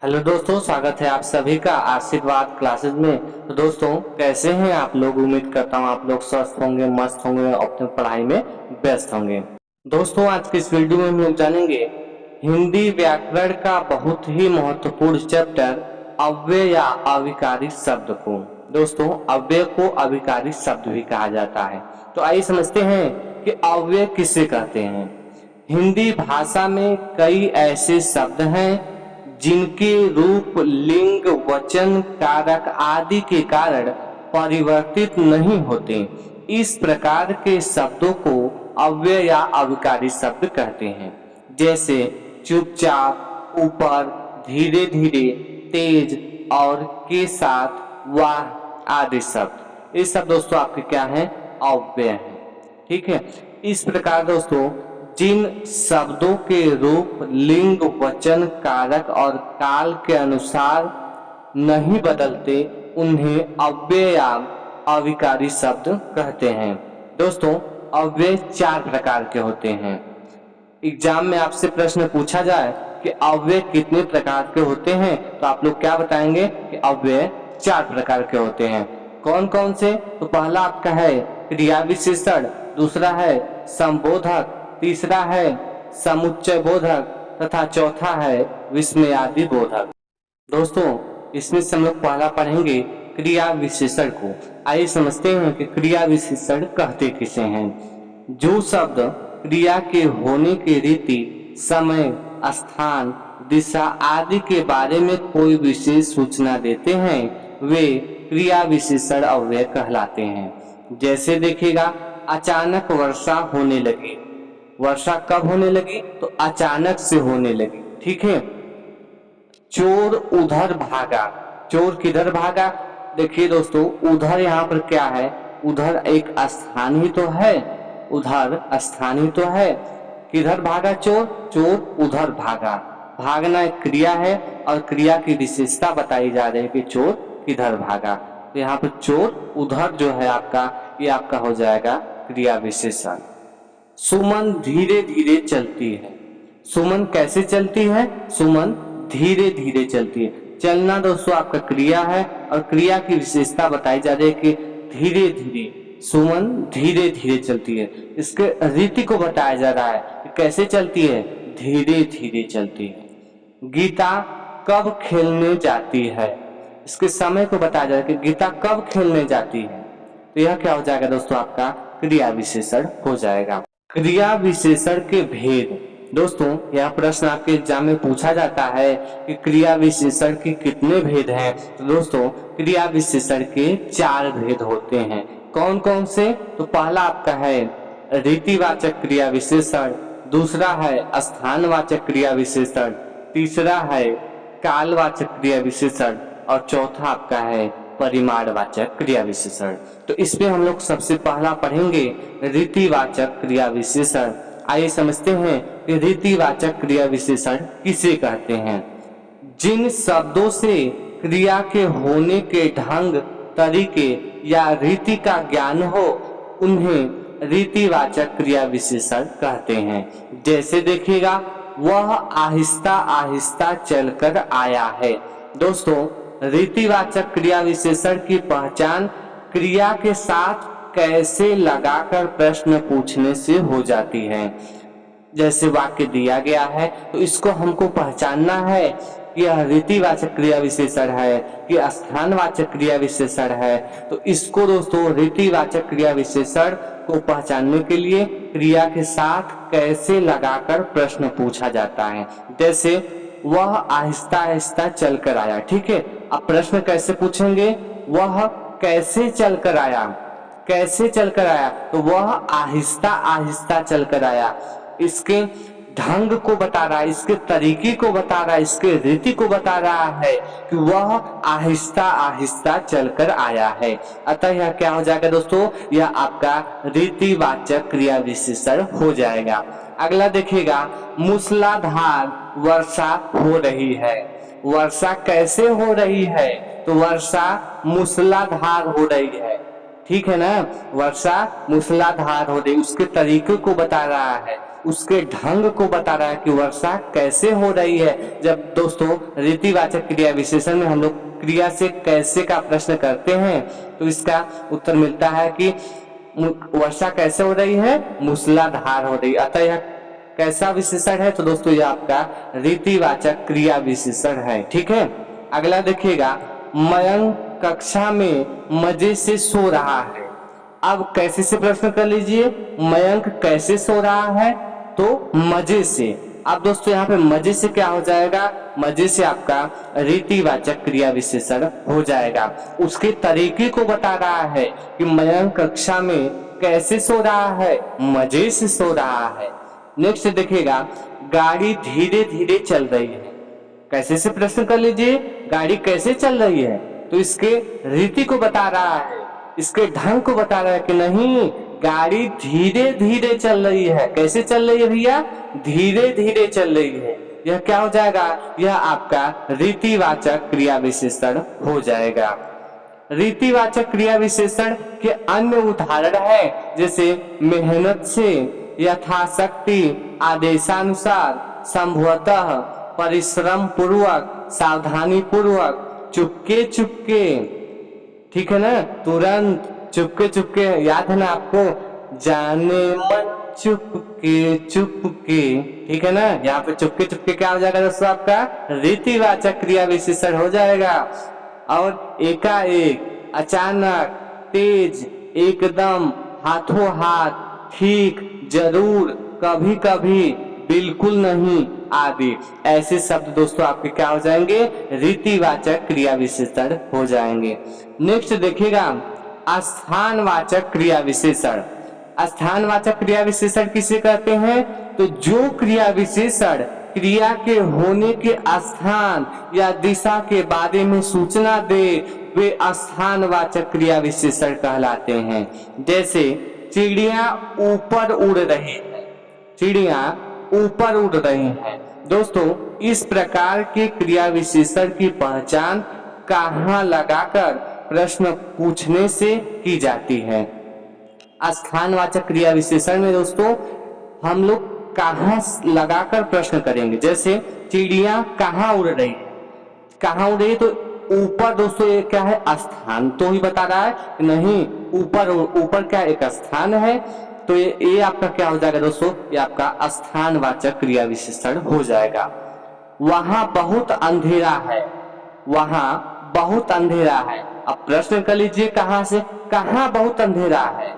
Hello दोस्तों, स्वागत है आप सभी का आशीर्वाद क्लासेस में। तो दोस्तों, कैसे हैं आप लोग? उम्मीद करता हूँ आप लोग स्वस्थ होंगे, मस्त होंगे, अपनी पढ़ाई में व्यस्त होंगे। दोस्तों, आज के इस वीडियो में हम लोग जानेंगे हिंदी व्याकरण का बहुत ही महत्वपूर्ण चैप्टर अव्यय या अविकारी शब्द को। दोस्तों, अव्यय को अविकारी शब्द भी कहा जाता है। तो आइए समझते हैं कि अव्यय किसे कहते हैं। हिंदी भाषा में कई ऐसे शब्द हैं जिनके रूप लिंग, वचन, कारक आदि के कारण परिवर्तित नहीं होते। इस प्रकार के शब्दों को अव्यय या अविकारी शब्द कहते हैं। जैसे चुपचाप, ऊपर, धीरे धीरे, तेज और के साथ, वाह आदि शब्द। ये सब दोस्तों आपके क्या है? अव्यय है। ठीक है। इस प्रकार दोस्तों जिन शब्दों के रूप लिंग, वचन, कारक और काल के अनुसार नहीं बदलते उन्हें अव्यय या अविकारी शब्द कहते हैं। दोस्तों, अव्यय 4 प्रकार के होते हैं। एग्जाम में आपसे प्रश्न पूछा जाए कि अव्यय कितने प्रकार के होते हैं, तो आप लोग क्या बताएंगे कि अव्यय 4 प्रकार के होते हैं। कौन कौन से? तो पहला आपका है क्रिया विशेषण, दूसरा है संबोधक, तीसरा है समुच्चय बोधक तथा चौथा है विस्मयादि बोधक। दोस्तों, इसमें से हम लोग पहला पढ़ेंगे क्रिया विशेषण को। आइए समझते हैं कि क्रिया विशेषण कहते किसे हैं। जो शब्द क्रिया के होने की रीति, समय, स्थान, दिशा आदि के बारे में कोई विशेष सूचना देते हैं वे क्रिया विशेषण अव्यय कहलाते हैं। जैसे देखिएगा, अचानक वर्षा होने लगी। वर्षा कब होने लगी? तो अचानक से होने लगी। ठीक है। चोर उधर भागा। चोर किधर भागा? देखिए दोस्तों, उधर यहाँ पर क्या है? उधर एक स्थान ही तो है। उधर स्थान ही तो है। किधर भागा चोर? चोर उधर भागा। भागना एक क्रिया है और क्रिया की विशेषता बताई जा रही है कि चोर किधर भागा। तो यहाँ पर चोर उधर जो है आपका, ये आपका हो जाएगा क्रिया विशेषण। सुमन धीरे धीरे चलती है। सुमन कैसे चलती है? सुमन धीरे धीरे चलती है। चलना दोस्तों आपका क्रिया है और क्रिया की विशेषता बताई जा रही है कि धीरे धीरे, सुमन धीरे धीरे चलती है। इसके रीति को बताया जा रहा है कि कैसे चलती है? धीरे धीरे चलती है। गीता कब खेलने जाती है? इसके समय को बताया जा रहा है कि गीता कब खेलने जाती है। तो यह क्या हो जाएगा दोस्तों? आपका क्रिया विशेषण हो जाएगा। क्रिया विशेषण के भेद। दोस्तों, यह प्रश्न आपके एग्जाम में पूछा जाता है कि क्रिया विशेषण के कितने भेद हैं। तो दोस्तों, क्रिया विशेषण के 4 भेद होते हैं। कौन कौन से? तो पहला आपका है रीतिवाचक क्रिया विशेषण, दूसरा है स्थानवाचक क्रिया विशेषण, तीसरा है कालवाचक क्रिया विशेषण और चौथा आपका है परिमाणवाचक क्रिया विशेषण। तो इसमें हम लोग सबसे पहला पढ़ेंगे रीतिवाचक क्रिया विशेषण। आइए समझते हैं कि रीतिवाचक क्रिया विशेषण किसे कहते हैं। जिन शब्दों से क्रिया के होने के ढंग, तरीके या रीति का ज्ञान हो उन्हें रीतिवाचक क्रिया विशेषण कहते हैं। जैसे देखिएगा, वह आहिस्ता आहिस्ता चलकर आया है। दोस्तों, रीतिवाचक क्रिया विशेषण की पहचान क्रिया के साथ कैसे लगाकर प्रश्न पूछने से हो जाती है। जैसे वाक्य दिया गया है तो इसको हमको पहचानना है कि यह रीतिवाचक क्रिया विशेषण है कि स्थानवाचक क्रिया विशेषण है। तो इसको दोस्तों रीतिवाचक क्रिया विशेषण को पहचानने के लिए क्रिया के साथ कैसे लगाकर प्रश्न पूछा जाता है। जैसे वह आहिस्ता आहिस्ता चलकर आया। ठीक है। अब प्रश्न कैसे पूछेंगे? वह कैसे चलकर आया? कैसे चलकर आया? तो वह आहिस्ता आहिस्ता चलकर आया। इसके ढंग को बता रहा है, इसके तरीके को बता रहा है, इसके रीति को बता रहा है कि वह आहिस्ता आहिस्ता चलकर आया है। अतः यह क्या हो जाएगा दोस्तों? यह आपका रीतिवाचक क्रिया विशेषण हो जाएगा। अगला देखिएगा, मूसलाधार वर्षा हो रही है। वर्षा कैसे हो रही है? तो वर्षा मूसलाधार हो रही है। ठीक है ना। वर्षा मूसलाधार हो रही, उसके तरीके को बता रहा है, उसके ढंग को बता रहा है कि वर्षा कैसे हो रही है। जब दोस्तों रीतिवाचक क्रिया विशेषण में हम लोग क्रिया से कैसे का प्रश्न करते हैं तो इसका उत्तर मिलता है कि वर्षा कैसे हो रही है, मूसलाधार हो रही है। अतः यह कैसा विशेषण है तो दोस्तों यह आपका रीतिवाचक क्रिया विशेषण है। ठीक है, अगला देखिएगा, मयंक कक्षा में मजे से सो रहा है। अब कैसे से प्रश्न कर लीजिए, मयंक कैसे सो रहा है तो मजे से। अब दोस्तों यहाँ पे मजे से क्या हो जाएगा, मजे से आपका रीतिवाचक क्रिया विशेषण हो जाएगा। उसके तरीके को बता रहा है कि मयंक कक्षा में कैसे सो रहा है, मजे से सो रहा है। नेक्स्ट देखिएगा, गाड़ी धीरे धीरे चल रही है। कैसे से प्रश्न कर लीजिए, गाड़ी कैसे चल रही है तो इसके रीति को बता रहा है, इसके ढंग को बता रहा है कि नहीं गाड़ी धीरे धीरे चल रही है। कैसे चल रही है भैया, धीरे धीरे चल रही है। यह क्या हो जाएगा, यह आपका रीतिवाचक क्रिया विशेषण हो जाएगा। रीतिवाचक क्रिया विशेषण के अन्य उदाहरण है जैसे मेहनत से, यथाशक्ति, आदेशानुसार, संभवतः, परिश्रम पूर्वक, सावधानी पूर्वक, चुपके चुपके, ठीक है ना, तुरंत, चुपके चुपके, याद है ना आपको, जाने मन चुपके चुपके, ठीक है ना। यहाँ पे चुपके चुपके क्या हो जाएगा दोस्तों, आपका रीतिवाचक क्रिया विशेषण हो जाएगा। और एकाएक, अचानक, तेज, एकदम, हाथों हाथ, ठीक, जरूर, कभी कभी, बिल्कुल नहीं आदि ऐसे शब्द दोस्तों आपके क्या हो जाएंगे, रीतिवाचक क्रिया विशेषण हो जाएंगे। नेक्स्ट देखिएगा, स्थानवाचक क्रिया विशेषण। स्थानवाचक क्रिया विशेषण किसे कहते हैं तो जो क्रिया विशेषण क्रिया के होने के स्थान या दिशा के बारे में सूचना दे वे स्थानवाचक क्रिया विशेषण कहलाते हैं। जैसे चिड़िया ऊपर उड़ रही है, चिड़िया ऊपर उड़ रही हैं। दोस्तों इस प्रकार के क्रिया विशेषण की पहचान कहाँ लगाकर प्रश्न पूछने से की जाती है। स्थानवाचक क्रिया विशेषण में दोस्तों हम लोग कहाँ लगाकर प्रश्न करेंगे। जैसे चिड़िया कहाँ उड़ रही है, कहाँ उड़ रही है तो ऊपर दोस्तों ये क्या है, स्थान तो ही बता रहा है, नहीं ऊपर, ऊपर क्या एक स्थान है तो ये आपका क्या हो जाएगा दोस्तों, ये आपका स्थानवाचक क्रिया विशेषण हो जाएगा। वहां बहुत अंधेरा है, वहां बहुत अंधेरा है। अब प्रश्न कर लीजिए कहां से, कहां बहुत अंधेरा है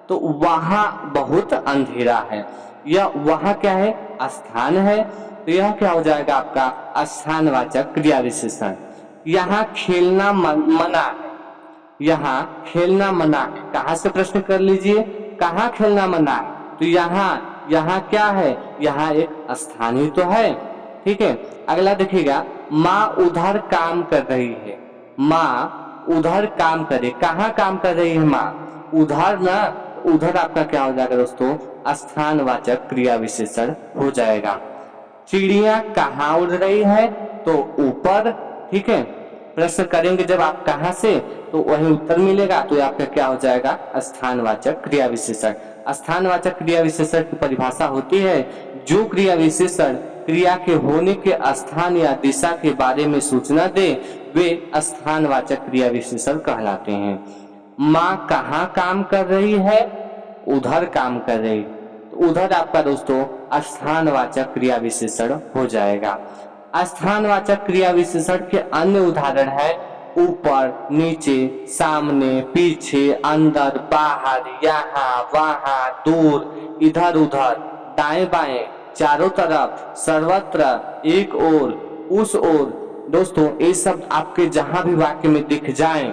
तो वहां बहुत अंधेरा है। यह वहां क्या है, स्थान है, तो यह क्या हो जाएगा आपका स्थानवाचक क्रिया विशेषण। यहाँ खेलना मना है, यहाँ खेलना मना है। कहां से प्रश्न कर लीजिए, कहाँ खेलना मना है तो यहाँ, यहाँ क्या है, यहाँ एक स्थान ही तो है। ठीक है, अगला देखिएगा, माँ उधर काम कर रही है। माँ उधर काम करे, कहाँ काम कर रही है माँ, उधर ना, उधर आपका क्या हो जाएगा दोस्तों, स्थानवाचक क्रिया विशेषण हो जाएगा। चिड़िया कहाँ उड़ रही है तो ऊपर। ठीक है, प्रश्न करेंगे जब आप कहां से तो वही उत्तर मिलेगा, तो आपका क्या हो जाएगा, स्थानवाचक क्रिया विशेषण। स्थानवाचक क्रिया विशेषण की परिभाषा होती है जो क्रिया विशेषण क्रिया के होने के स्थान या दिशा के बारे में सूचना दे वे स्थानवाचक क्रिया विशेषण कहलाते हैं। माँ कहाँ काम कर रही है, उधर काम कर रही, तो उधर आपका दोस्तों स्थानवाचक क्रिया विशेषण हो जाएगा। स्थानवाचक क्रिया विशेषण के अन्य उदाहरण है ऊपर, नीचे, सामने, पीछे, अंदर, बाहर, यहाँ, वहाँ, दूर, इधर उधर, दाएं बाएं, चारों तरफ, सर्वत्र, एक ओर, उस ओर। दोस्तों ये शब्द आपके जहां भी वाक्य में दिख जाएं,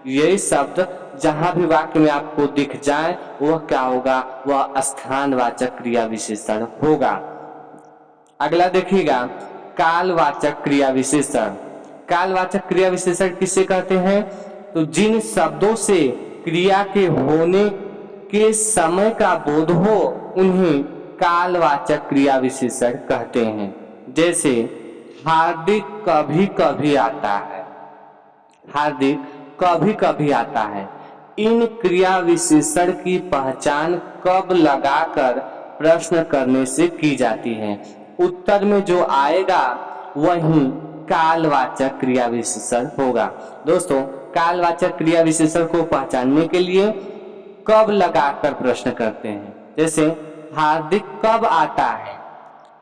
ये शब्द जहां भी वाक्य में आपको दिख जाए वह क्या होगा, वह स्थानवाचक क्रिया विशेषण होगा। अगला देखिएगा, कालवाचक क्रिया विशेषण। कालवाचक क्रिया विशेषण किसे कहते हैं तो जिन शब्दों से क्रिया के होने के समय का बोध हो उन्हें कालवाचक क्रिया विशेषण कहते हैं। जैसे हार्दिक कभी कभी आता है, हार्दिक कभी कभी आता है। इन क्रिया विशेषण की पहचान कब लगाकर प्रश्न करने से की जाती है। उत्तर में जो आएगा वही कालवाचक क्रिया विशेषण होगा। दोस्तों, कालवाचक क्रिया विशेषण को पहचानने के लिए कब लगाकर प्रश्न करते हैं। जैसे हार्दिक कब आता है,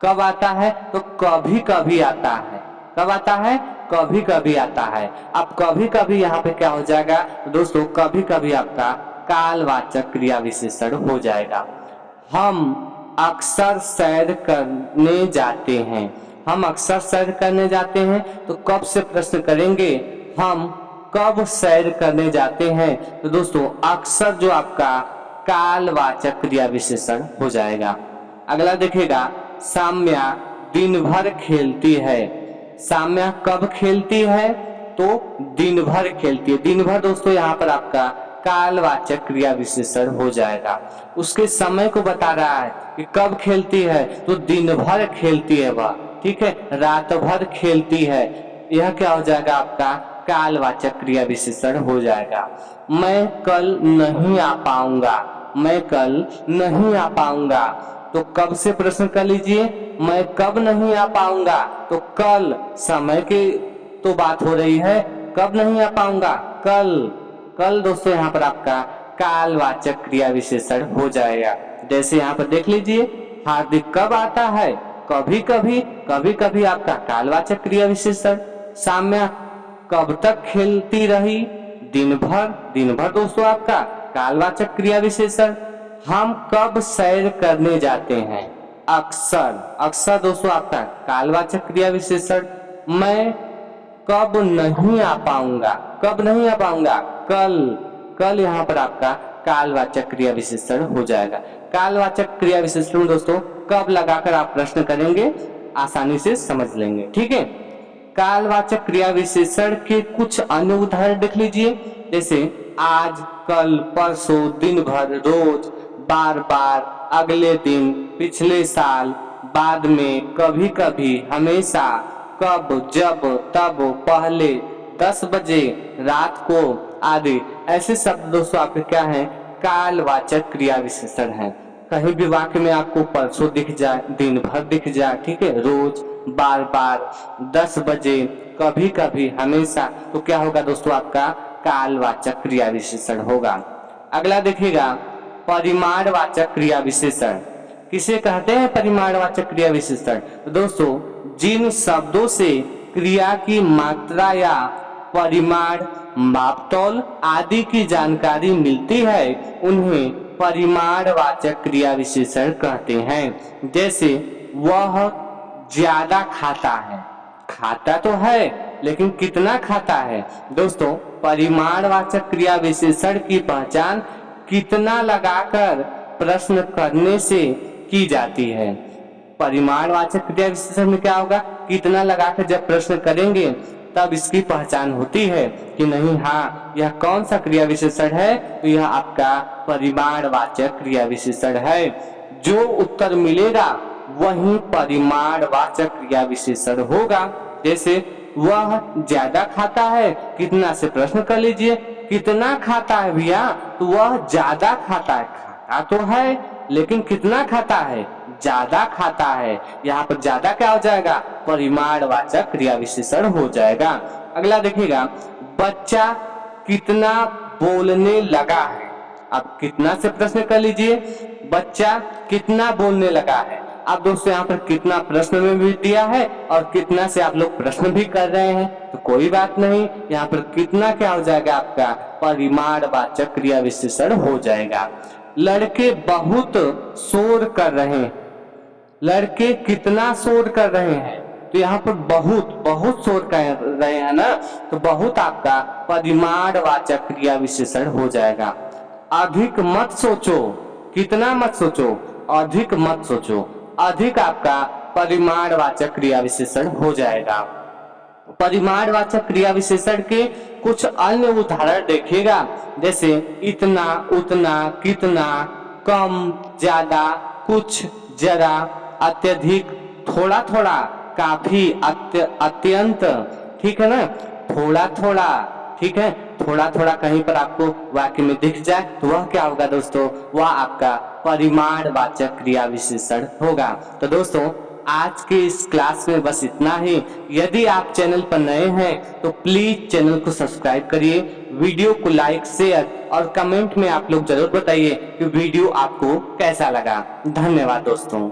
कब आता है तो कभी कभी आता है। कब आता है, कभी कभी आता है। अब कभी कभी यहाँ पे क्या हो जाएगा दोस्तों, कभी कभी आपका कालवाचक क्रिया विशेषण हो जाएगा। हम अक्सर सैर करने जाते हैं। हम अक्सर सैर करने जाते हैं तो कब से प्रश्न करेंगे, हम कब सैर करने जाते हैं। तो दोस्तों अक्सर जो आपका कालवाचक क्रिया विशेषण हो जाएगा। अगला देखिएगा, साम्या दिन भर खेलती है। साम्या कब खेलती है तो दिन भर खेलती है। दिन भर दोस्तों यहाँ पर आपका कालवाचक क्रिया विशेषण हो जाएगा। उसके समय को बता रहा है कि कब खेलती है तो दिन भर खेलती है वह, ठीक है, रात भर खेलती है। यह क्या हो जाएगा, आपका कालवाचक क्रिया विशेषण हो जाएगा। मैं कल नहीं आ पाऊंगा। मैं कल नहीं आ पाऊंगा तो कब से प्रश्न कर लीजिए, मैं कब नहीं आ पाऊंगा तो कल, समय की तो बात हो रही है, कब नहीं आ पाऊंगा, कल। कल दोस्तों यहाँ पर आपका कालवाचक क्रिया विशेषण हो जाएगा। जैसे यहाँ पर देख लीजिए, हार्दिक कब आता है, कभी कभी, कभी कभी आपका कालवाचक क्रिया विशेषण। साम्या कब तक खेलती रही, दिन भर। दिन भर दोस्तों आपका कालवाचक क्रिया विशेषण। हम कब सैर करने जाते हैं, अक्सर। अक्सर दोस्तों आपका कालवाचक क्रिया विशेषण। मैं कब नहीं आ पाऊंगा, कब नहीं आ पाऊंगा, कल। कल यहाँ पर आपका कालवाचक क्रिया विशेषण हो जाएगा। कालवाचक क्रिया विशेषण दोस्तों कब लगाकर आप प्रश्न करेंगे आसानी से समझ लेंगे, ठीक है। कालवाचक क्रिया विशेषण के कुछ अन्य उदाहरण देख लीजिए। जैसे आज, कल, परसों, दिन भर, रोज, बार बार, अगले दिन, पिछले साल, बाद में, कभी कभी, हमेशा, कब, जब, तब, पहले, 10 बजे, रात को आदि। ऐसे शब्द दोस्तों आपके क्या हैं, कालवाचक क्रिया विशेषण हैं। कहीं भी वाक्य में आपको परसों दिख जाए, दिन भर दिख जाए, ठीक है, रोज, बार बार, 10 बजे, कभी कभी, हमेशा, तो क्या होगा दोस्तों, आपका कालवाचक क्रिया विशेषण होगा। अगला देखिएगा, परिमाणवाचक क्रिया विशेषण। किसे कहते हैं परिमाणवाचक क्रिया विशेषण। तो दोस्तों जिन शब्दों से क्रिया की मात्रा या परिमाण, मापतौल आदि की जानकारी मिलती है उन्हें परिमाणवाचक क्रिया विशेषण कहते हैं। जैसे वह ज्यादा खाता है। खाता तो है लेकिन कितना खाता है। दोस्तों परिमाणवाचक क्रिया विशेषण की पहचान कितना लगाकर प्रश्न करने से की जाती है। परिमाणवाचक क्रिया विशेषण में क्या होगा, कितना लगाकर जब प्रश्न करेंगे तब इसकी पहचान होती है कि नहीं, हाँ यह कौन सा क्रिया विशेषण है, तो यह आपका परिमाणवाचक क्रिया विशेषण है। जो उत्तर मिलेगा वही परिमाणवाचक क्रिया विशेषण होगा। जैसे वह ज्यादा खाता है, कितना से प्रश्न कर लीजिए, कितना खाता है भैया, तो वह ज्यादा खाता है। खाता तो है लेकिन कितना खाता है, ज्यादा खाता है। यहाँ पर ज्यादा क्या हो जाएगा, परिमाणवाचक क्रिया विशेषण हो जाएगा। अगला देखिएगा, बच्चा कितना बोलने लगा है। अब कितना से प्रश्न कर लीजिए, बच्चा कितना बोलने लगा है। अब दोस्तों यहाँ पर कितना प्रश्न में भी दिया है और कितना से आप लोग प्रश्न भी कर रहे हैं, तो कोई बात नहीं, यहाँ पर कितना क्या हो जाएगा, आपका परिमाणवाचक क्रिया विशेषण हो जाएगा। लड़के बहुत शोर कर रहे हैं। लड़के कितना शोर कर रहे हैं, तो यहाँ पर बहुत बहुत शोर कर रहे हैं ना, तो बहुत आपका परिमाणवाचक क्रिया विशेषण हो जाएगा। अधिक मत सोचो, कितना मत सोचो, अधिक मत सोचो। अधिक आपका परिमाणवाचक क्रिया विशेषण हो जाएगा। परिमाणवाचक क्रिया विशेषण के कुछ अन्य उदाहरण देखिएगा। जैसे इतना, उतना, कितना, कम, ज्यादा, कुछ, जरा, अत्यधिक, थोड़ा थोड़ा, काफी, अत्यंत, ठीक है ना, थोड़ा थोड़ा, ठीक है, थोड़ा थोड़ा कहीं पर आपको वाक्य में दिख जाए तो वह क्या होगा दोस्तों, वह आपका परिमाणवाचक क्रिया विशेषण होगा। तो दोस्तों आज के इस क्लास में बस इतना ही। यदि आप चैनल पर नए हैं तो प्लीज चैनल को सब्सक्राइब करिए, वीडियो को लाइक शेयर और कमेंट में आप लोग जरूर बताइए कि वीडियो आपको कैसा लगा। धन्यवाद दोस्तों।